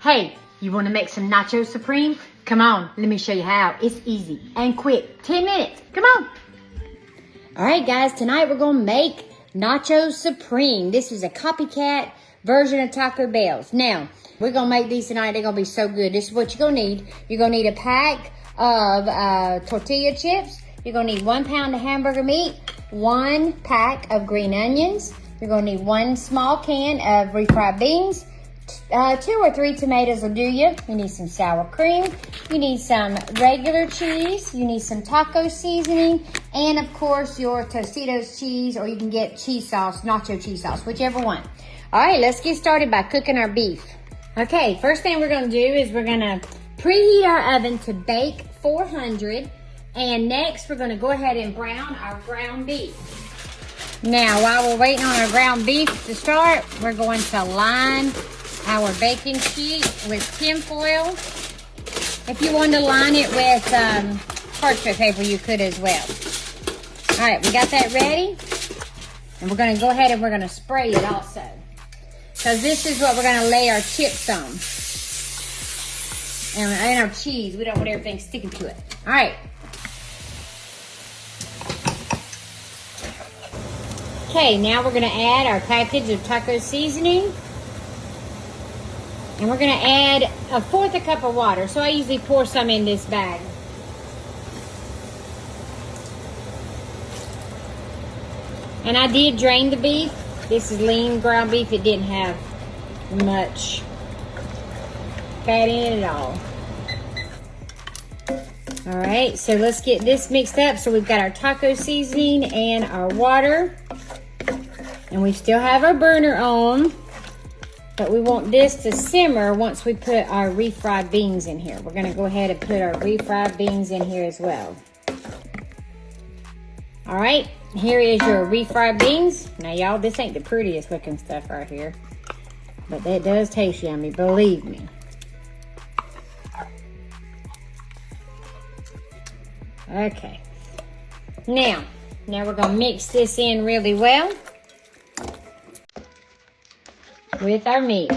Hey, you want to make some nachos supreme? Come on, let me show you how. It's easy and quick. 10 minutes. Come on. All right, guys, tonight we're going to make nachos supreme. This is a copycat version of Taco Bell's. Now, we're going to make these tonight. They're going to be so good. This is what you're going to need. You're going to need a pack of tortilla chips. You're going to need 1 pound of hamburger meat, 1 pack of green onions. You're going to need 1 small can of refried beans. 2 or 3 tomatoes will do you. You need some sour cream. You need some regular cheese. You need some taco seasoning. And of course your Tostitos cheese, or you can get cheese sauce, nacho cheese sauce, whichever one. All right, let's get started by cooking our beef. Okay, first thing we're gonna do is we're gonna preheat our oven to bake 400. And next we're gonna go ahead and brown our ground beef. Now, while we're waiting on our ground beef to start, we're going to line our baking sheet with tin foil. If you want to line it with parchment paper, you could as well. All right, we got that ready. And we're gonna go ahead and we're gonna spray it also, because this is what we're gonna lay our chips on. And our cheese, we don't want everything sticking to it. All right. Okay, now we're gonna add our package of taco seasoning. And we're gonna add 1/4 cup of water. So I usually pour some in this bag. And I did drain the beef. This is lean ground beef. It didn't have much fat in it at all. All right, so let's get this mixed up. So we've got our taco seasoning and our water. And we still have our burner on. But we want this to simmer once we put our refried beans in here. We're gonna go ahead and put our refried beans in here as well. All right, here is your refried beans. Now y'all, this ain't the prettiest looking stuff right here, but that does taste yummy, believe me. Okay, now we're gonna mix this in really well with our meat.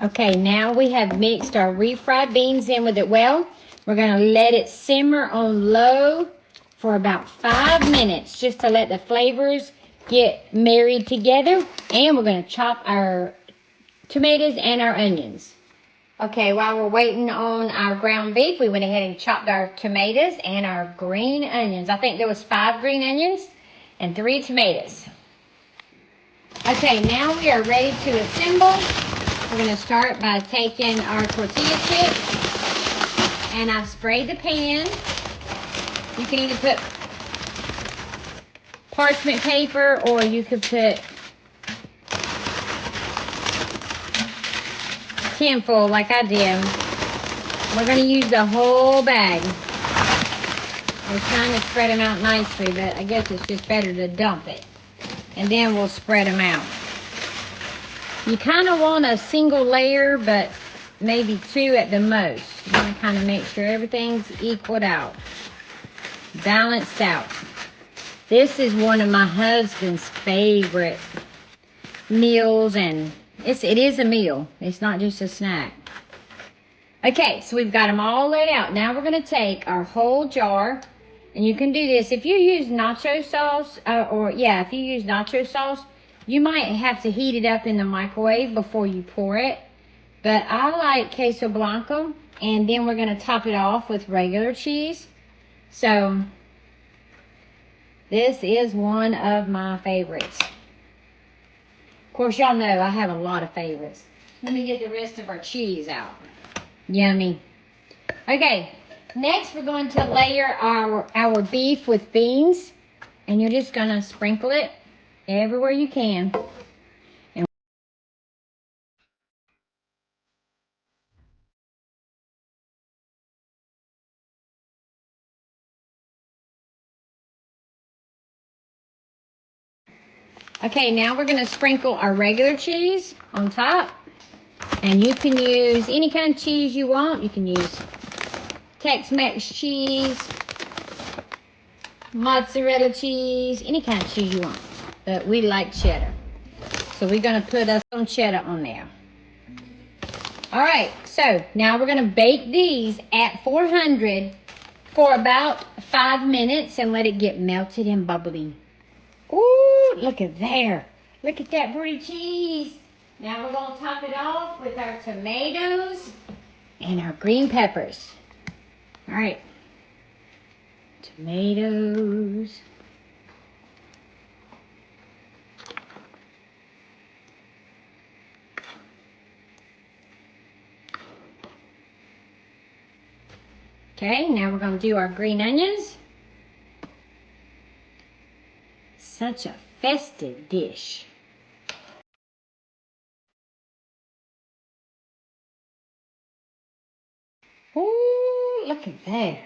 Okay, now we have mixed our refried beans in with it well. We're gonna let it simmer on low for about 5 minutes, just to let the flavors get married together. And we're gonna chop our tomatoes and our onions. Okay, while we're waiting on our ground beef, we went ahead and chopped our tomatoes and our green onions. I think there was 5 green onions and 3 tomatoes. Okay, now we are ready to assemble. We're going to start by taking our tortilla chips, and I've sprayed the pan. You can either put parchment paper, or you could put tin foil like I did. We're going to use the whole bag. I was trying to spread them out nicely, but I guess it's just better to dump it. And then we'll spread them out. You kind of want a single layer, but maybe 2 at the most. You want to kind of make sure everything's equaled out, balanced out. This is one of my husband's favorite meals, and it is a meal. It's not just a snack. Okay, so we've got them all laid out. Now we're going to take our whole jar. And you can do this if you use nacho sauce, if you use nacho sauce, you might have to heat it up in the microwave before you pour it. But I like queso blanco, and then we're gonna top it off with regular cheese. So this is one of my favorites. Of course, y'all know I have a lot of favorites. Let me get the rest of our cheese out. Yummy. Okay. Next, we're going to layer our beef with beans, and you're just going to sprinkle it everywhere you can. Okay, now we're going to sprinkle our regular cheese on top, and you can use any kind of cheese you want. You can use Tex-Mex cheese, mozzarella cheese, any kind of cheese you want, but we like cheddar, so we're going to put some cheddar on there. All right, so now we're gonna bake these at 400 for about 5 minutes and let it get melted and bubbly. Ooh, look at there. Look at that pretty cheese. Now we're gonna top it off with our tomatoes and our green peppers. All right, tomatoes. Okay, now we're gonna do our green onions. Such a festive dish. Ooh, look at there.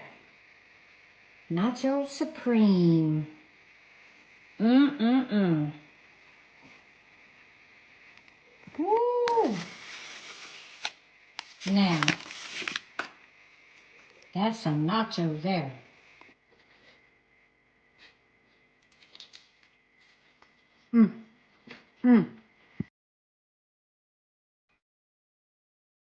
Nacho Supreme. Mm-mm-mm. Woo! Now, that's some nachos there. Mmm. Mmm.